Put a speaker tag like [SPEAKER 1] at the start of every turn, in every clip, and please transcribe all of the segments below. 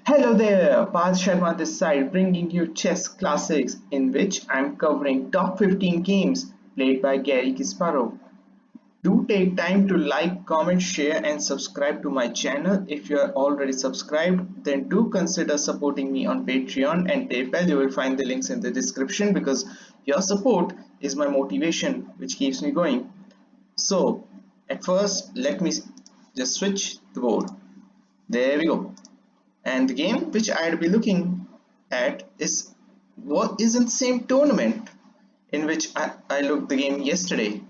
[SPEAKER 1] Hello there, Parth Sharma this side, bringing you chess classics, in which I'm covering top 15 games played by Garry Kasparov. Do take time to like, comment, share, and subscribe to my channel. If you are already subscribed, then do consider supporting me on Patreon and PayPal. You will find the links in the description because your support is my motivation, which keeps me going. So, at first, let me just switch the board. There we go. And the game which I'd be looking at is what is in the same tournament in which I looked the game yesterday.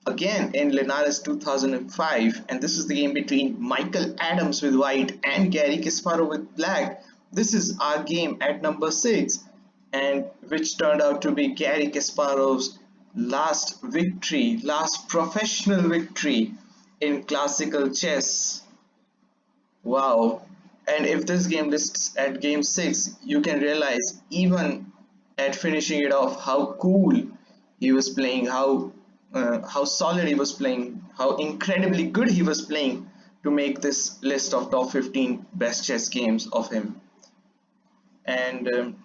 [SPEAKER 1] Again in Linares 2005, and this is the game between Michael Adams with white and Garry Kasparov with black. This is our game at number 6, and which turned out to be Garry Kasparov's last professional victory in classical chess. Wow. And if this game lists at game 6, you can realize even at finishing it off how cool he was playing, how solid he was playing, how incredibly good he was playing to make this list of top 15 best chess games of him. And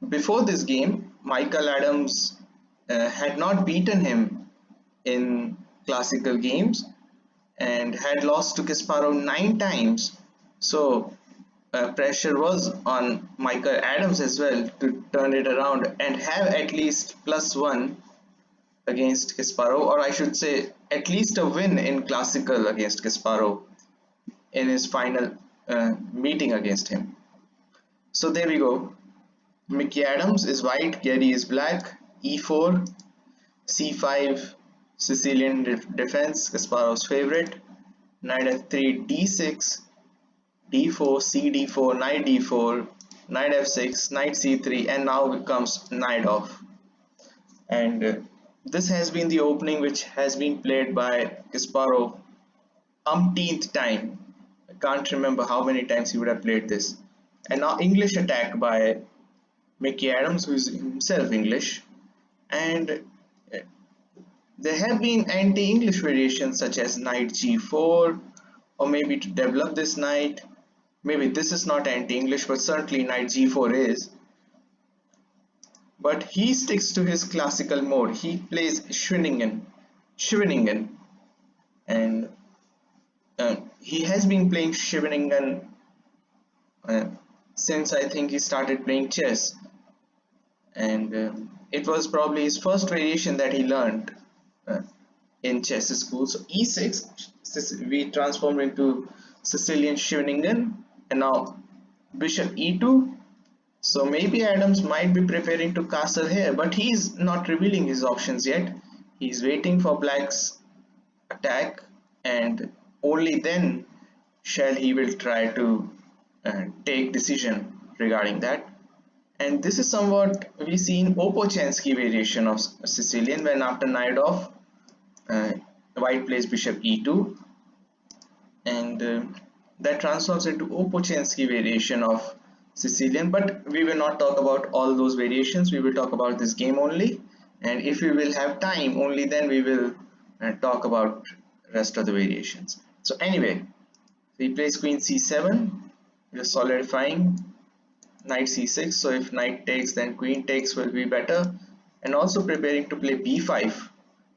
[SPEAKER 1] before this game, Michael Adams had not beaten him in classical games and had lost to Kasparov 9 times. So pressure was on Michael Adams as well to turn it around and have at least +1 against Kasparov, or I should say at least a win in classical against Kasparov in his final meeting against him. So there we go. Mickey Adams is white, Garry is black, e4, c5, Sicilian defense, Kasparov's favorite, knight f3, d6, d4, cd4, knight d4, knight f6, knight c3, and now comes knight off. And this has been the opening which has been played by Kasparov umpteenth time. I can't remember how many times he would have played this. And now English attack by Mickey Adams, who is himself English. And there have been anti-English variations such as knight g4, or maybe to develop this knight. Maybe this is not anti-English, but certainly knight g4 is. But he sticks to his classical mode. He plays Scheveningen, and he has been playing Scheveningen since I think he started playing chess, and it was probably his first variation that he learned in chess school. So e6, we transformed into Sicilian Scheveningen, and now bishop e2. So maybe Adams might be preparing to castle here, but he's not revealing his options yet. He's waiting for black's attack, and only then shall he will try to take decision regarding that. And this is somewhat we see in Opochansky variation of Sicilian, when after knight off, white plays bishop e2, and that transforms into Opochansky variation of Sicilian. But we will not talk about all those variations. We will talk about this game only, and if we will have time, only then we will talk about rest of the variations. So anyway, he plays queen c7, just solidifying. Knight c6, so if knight takes, then queen takes will be better, and also preparing to play b5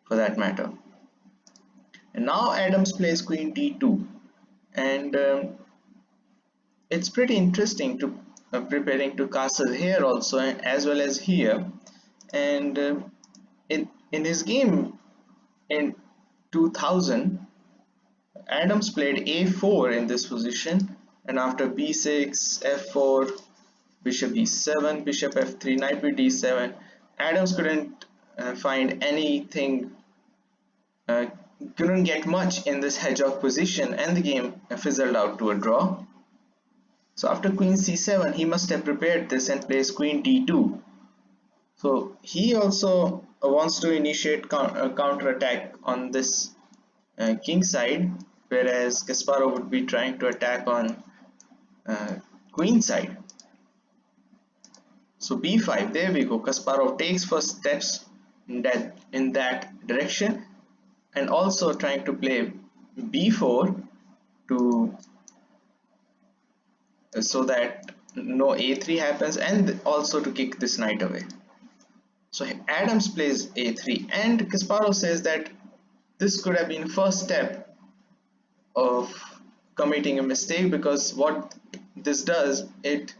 [SPEAKER 1] for that matter. And now Adams plays queen d2, and it's pretty interesting to preparing to castle here also, as well as here. And in his game in 2000, Adams played a4 in this position, and after b6, f4, bishop e7, bishop f3, knight b7, Adams couldn't find anything, couldn't get much in this hedgehog position, and the game fizzled out to a draw. So after queen c7, he must have prepared this and plays queen d2. So he also wants to initiate counter attack on this king side, whereas Kasparov would be trying to attack on queen side. So b5, there we go. Kasparov takes first steps in that direction, and also trying to play b4 to so that no a3 happens, and also to kick this knight away. So Adams plays a3, and Kasparov says that this could have been first step of committing a mistake, because what this does, it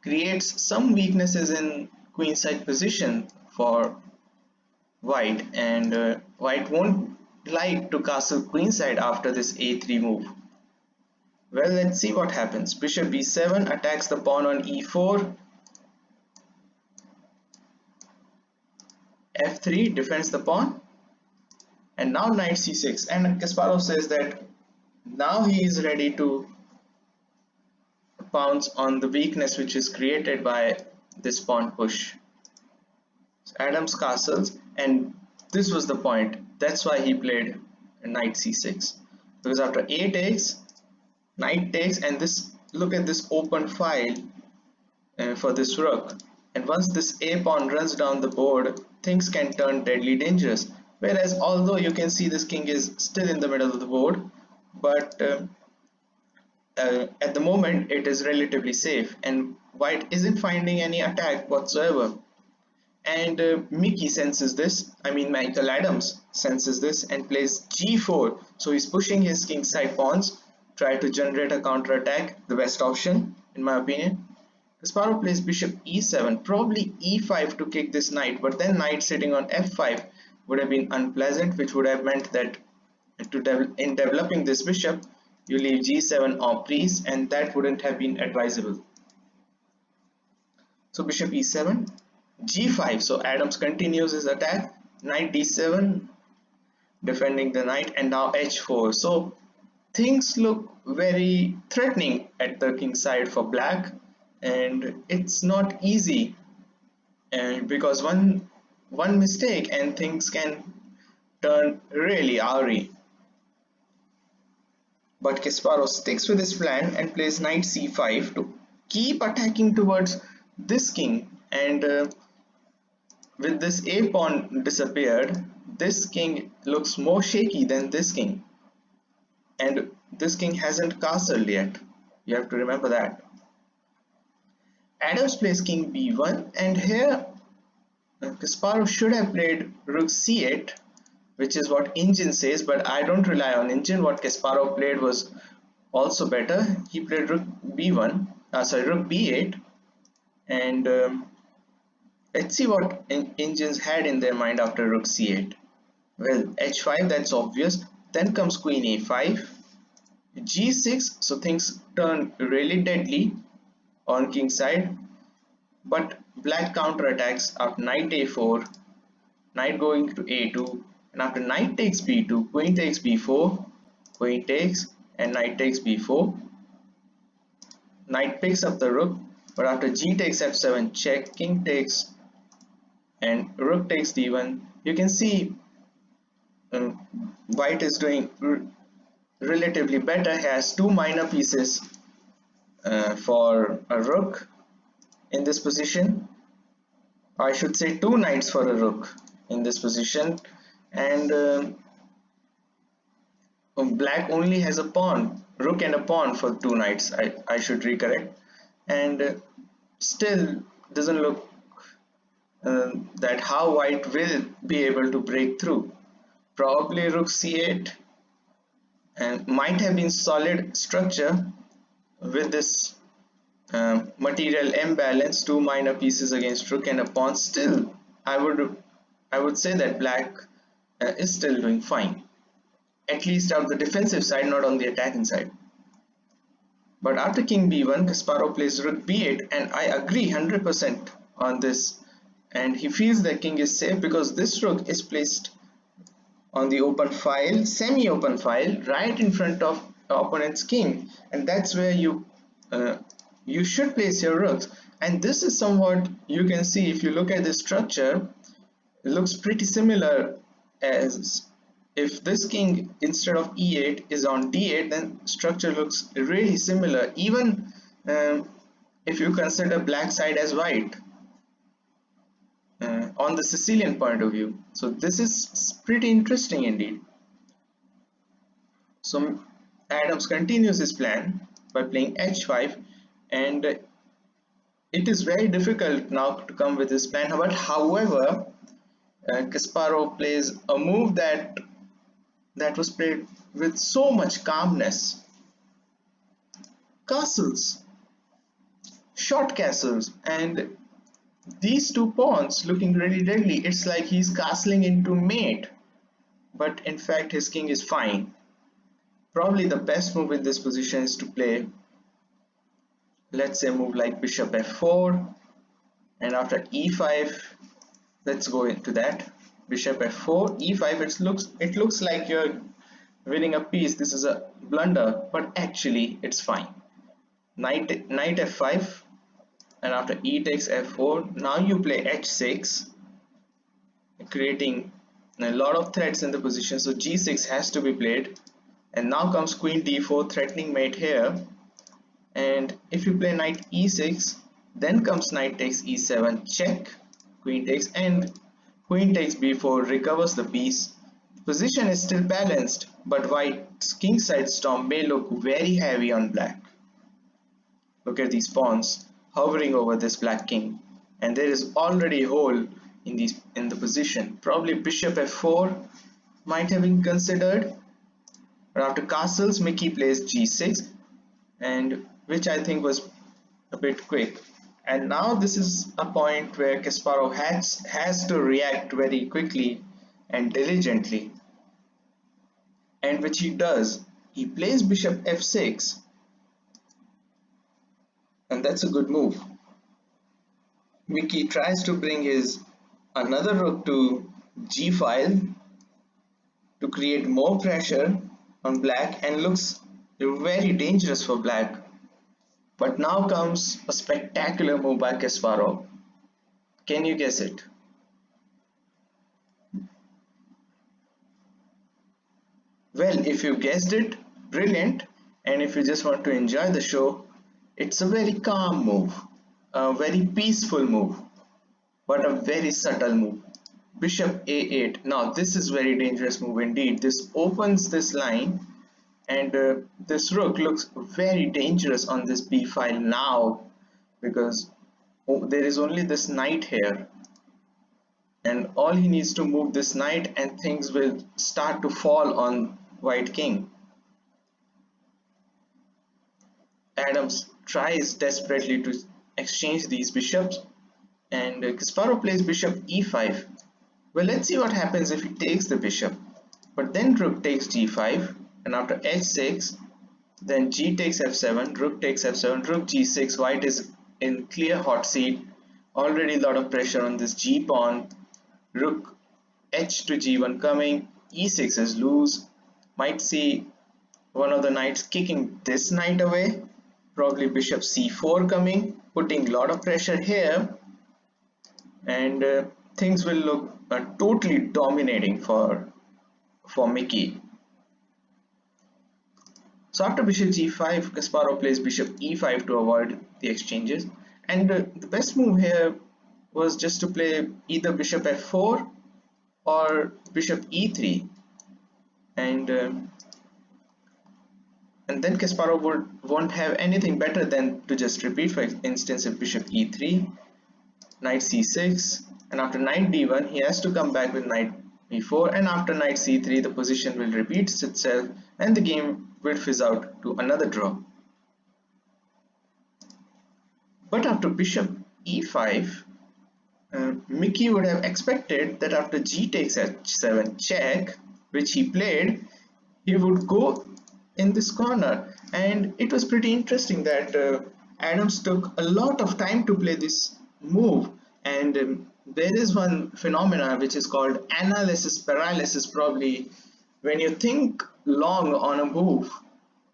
[SPEAKER 1] creates some weaknesses in queenside position for white, and white won't like to castle queenside after this a3 move. Well, let's see what happens. Bishop b7 attacks the pawn on e4, f3 defends the pawn, and now knight c6. And Kasparov says that now he is ready to pounce on the weakness which is created by this pawn push. So Adams castles, and this was the point. That's why he played knight c6, because after a takes, knight takes, and this, look at this open file for this rook, and once this a pawn runs down the board, things can turn deadly dangerous. Whereas although you can see this king is still in the middle of the board, but at the moment it is relatively safe, and white isn't finding any attack whatsoever. And Michael Adams senses this and plays g4. So he's pushing his kingside pawns, try to generate a counter attack, the best option in my opinion. Kasparov plays bishop e7, probably e5 to kick this knight, but then knight sitting on f5 would have been unpleasant, which would have meant that in developing this bishop, you leave g7 en prise, and that wouldn't have been advisable. So bishop e7, g5, so Adams continues his attack, knight d7, defending the knight, and now h4. So things look very threatening at the king side for black, and it's not easy, and because one mistake and things can turn really awry. But Kasparov sticks with his plan and plays knight c5 to keep attacking towards this king, and with this a pawn disappeared, this king looks more shaky than this king, and this king hasn't castled yet. You have to remember that. Adams plays king b1, and here Kasparov should have played rook c8, which is what Engine says, but I don't rely on Engine. What Kasparov played was also better. He played rook b1, rook b8, and let's see what Engines had in their mind after rook c8. Well, h5, that's obvious. Then comes queen a5, g6, so things turn really deadly on king side, but black counterattacks after knight a4, knight going to a2, and after knight takes b2, queen takes b4, queen takes, and knight takes b4. Knight picks up the rook, but after g takes f7 check, king takes, and rook takes d1. You can see white is doing relatively better. He has two minor pieces for a rook in this position. I should say two knights for a rook in this position, and black only has a pawn, rook and a pawn for two knights. I should recorrect, and still doesn't look that how white will be able to break through. Probably rook c8 and might have been solid structure with this material imbalance, two minor pieces against rook and a pawn. Still, I would say that black is still doing fine, at least on the defensive side, not on the attacking side. But after king b1, Kasparov plays rook b8, and I agree 100% on this. And he feels that king is safe because this rook is placed on the open file, semi-open file, right in front of the opponent's king, and that's where you should place your rooks. And this is somewhat, you can see if you look at the structure, it looks pretty similar, as if this king instead of e8 is on d8, then structure looks really similar, even if you consider black side as white on the Sicilian point of view. So this is pretty interesting indeed. So Adams continues his plan by playing h5, and it is very difficult now to come with this plan. But however, Kasparov plays a move that was played with so much calmness. Castles, short castles, and these two pawns looking really deadly. It's like he's castling into mate, but in fact his king is fine. Probably the best move in this position is to play, let's say, a move like bishop f4, and after e5, let's go into that. Bishop f4, e5. It looks like you're winning a piece. This is a blunder, but actually it's fine. Knight f5, and after e takes f4, now you play h6, creating a lot of threats in the position. So g6 has to be played, and now comes queen d4, threatening mate here. And if you play knight e6, then comes knight takes e7, check, queen takes, and queen takes b4 recovers the piece. The position is still balanced, but white's kingside storm may look very heavy on black. Look at these pawns hovering over this black king, and there is already a hole in the position. Probably bishop f4 might have been considered, but after castles, Mickey plays g6, and which I think was a bit quick. And now this is a point where Kasparov has to react very quickly and diligently, and which he does. He plays bishop f6, and that's a good move. Mickey tries to bring his another rook to g file to create more pressure on black, and looks very dangerous for black. But now comes a spectacular move by Kasparov. Can you guess it? Well, if you guessed it, brilliant. And if you just want to enjoy the show, it's a very calm move, a very peaceful move, but a very subtle move. Bishop a8. Now this is very dangerous move indeed. This opens this line, and this rook looks very dangerous on this b file now, because there is only this knight here, and all he needs to move this knight and things will start to fall on white king. Adams tries desperately to exchange these bishops, and Kasparov plays bishop e5. Well, let's see what happens if he takes the bishop. But then rook takes g5, and after h6, then g takes f7, rook takes f7, rook g6. White is in clear hot seat. Already a lot of pressure on this g pawn. Rook h to g1 coming. e6 is loose. Might see one of the knights kicking this knight away. Probably bishop c4 coming, putting a lot of pressure here, and things will look totally dominating for Mickey. So after bishop g5, Kasparov plays bishop e5 to avoid the exchanges, and the best move here was just to play either bishop f4 or bishop e3, and then Kasparov won't have anything better than to just repeat. For instance, if bishop e3, knight c6, and after knight d1 he has to come back with knight b4, and after knight c3 the position will repeat itself and the game will fizz out to another draw. But after bishop e5, Mickey would have expected that after g takes h7 check, which he played, he would go in this corner, and it was pretty interesting that Adams took a lot of time to play this move, and there is one phenomena which is called analysis paralysis. Probably when you think long on a move,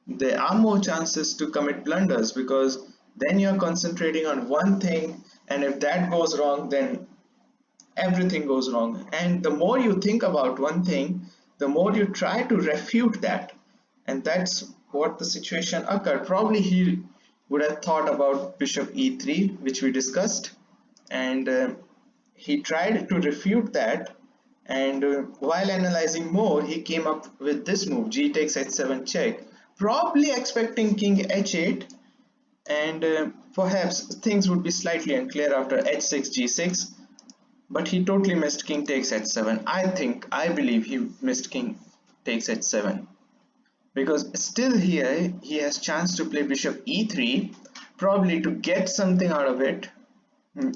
[SPEAKER 1] there are more chances to commit blunders, because then you're concentrating on one thing, and if that goes wrong, then everything goes wrong. And the more you think about one thing, the more you try to refute that, and that's what the situation occurred. Probably he would have thought about bishop e3, which we discussed, and he tried to refute that, and while analyzing more he came up with this move, g takes h7 check, probably expecting king h8, and perhaps things would be slightly unclear after h6 g6, but he totally missed king takes h7. I believe he missed king takes h7, because still here he has chance to play bishop e3, probably to get something out of it.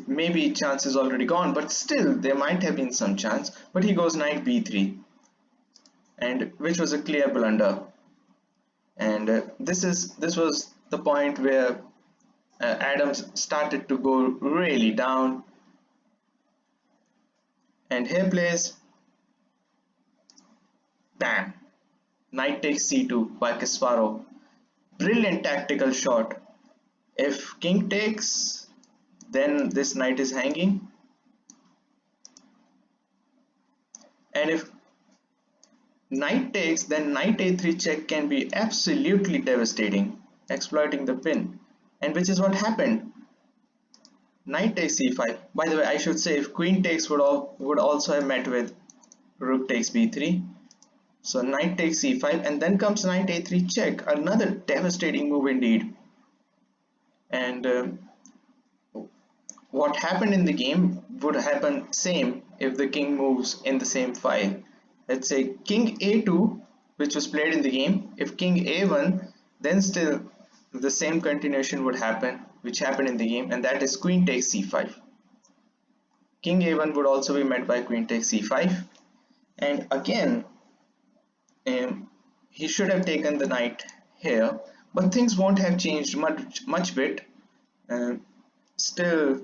[SPEAKER 1] Maybe chance is already gone, but still there might have been some chance. But he goes knight b3, and which was a clear blunder. And this was the point where Adams started to go really down. And here plays, bam, knight takes c2 by Kasparov. Brilliant tactical shot. If king takes, then this knight is hanging, and if knight takes, then knight a3 check can be absolutely devastating, exploiting the pin, and which is what happened. Knight takes c5. By the way, I should say, if queen takes would also have met with rook takes b3. So knight takes c5, and then comes knight a3 check, another devastating move indeed. And what happened in the game would happen same if the king moves in the same file. Let's say king a2, which was played in the game. If king a1, then still the same continuation would happen, which happened in the game, and that is queen takes c5. King a1 would also be met by queen takes c5, and again he should have taken the knight here, but things won't have changed much bit. Still,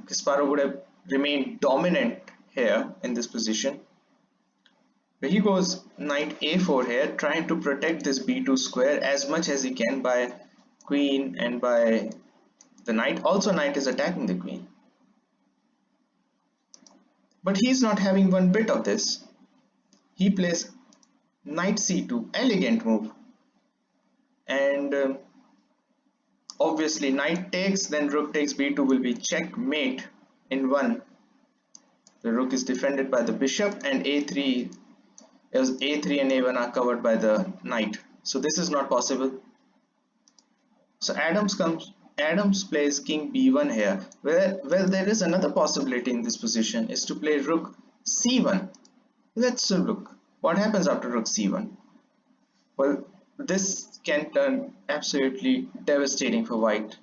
[SPEAKER 1] Kasparov would have remained dominant here in this position. But he goes knight a4 here, trying to protect this b2 square as much as he can by queen and by the knight. Also, knight is attacking the queen. But he's not having one bit of this. He plays knight c2, elegant move. And obviously knight takes, then rook takes b2 will be checkmate in one. The rook is defended by the bishop, and a3 and a1 are covered by the knight. So this is not possible. So Adams plays king b1 here. Well, there is another possibility in this position, is to play rook c1. Let's look what happens after rook c1. Well, this can turn absolutely devastating for white,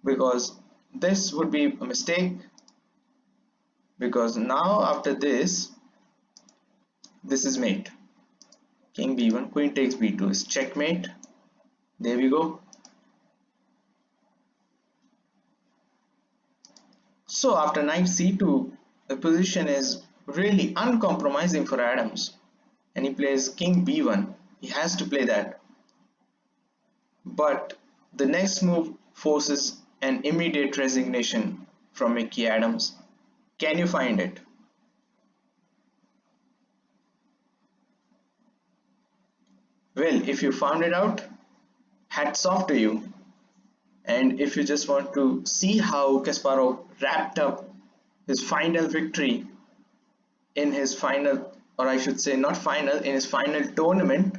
[SPEAKER 1] because this would be a mistake, because now after this is mate. King b1, queen takes b2 is checkmate. There we go. So after knight c2, the position is really uncompromising for Adams, and he plays king b1. He has to play that. But the next move forces an immediate resignation from Mickey Adams. Can you find it? Well, if you found it out, hats off to you. And if you just want to see how Kasparov wrapped up his final victory in his final, or I should say not final, in his final tournament,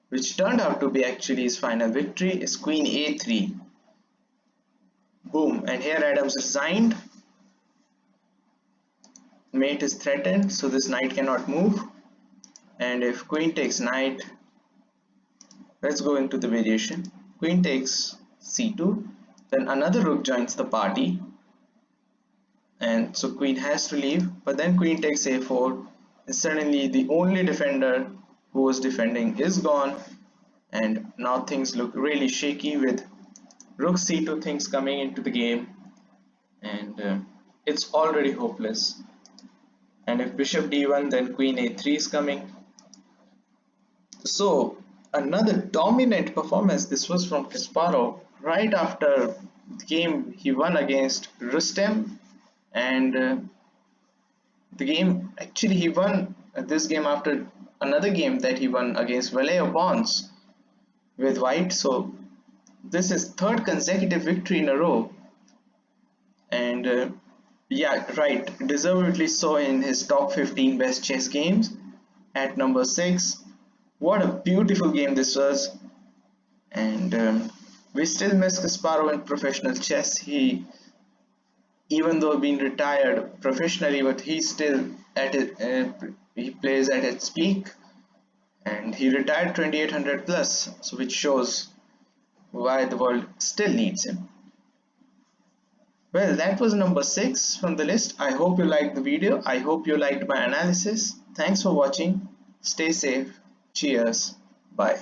[SPEAKER 1] which turned out to be actually his final victory, is queen a3. Boom, and here Adams resigned. Mate is threatened, so this knight cannot move. And if queen takes knight, let's go into the variation. Queen takes c2, then another rook joins the party, and so queen has to leave. But then queen takes a4, and suddenly the only defender who was defending is gone, and now things look really shaky with rook c2 things coming into the game, and it's already hopeless. And if bishop d1, then queen a3 is coming. So another dominant performance this was from Kasparov right after the game he won against Rustem, and the game actually he won this game after another game that he won against Vallejo Pons with white. So this is third consecutive victory in a row, and yeah, right, deservedly so in his top 15 best chess games at number 6. What a beautiful game this was, and We still miss Kasparov in professional chess. He, even though being retired professionally, but he's still at it. He plays at its peak, and he retired 2800 plus, so which shows why the world still needs him. Well, that was number 6 from the list. I hope you liked the video. I hope you liked my analysis. Thanks for watching. Stay safe. Cheers. Bye.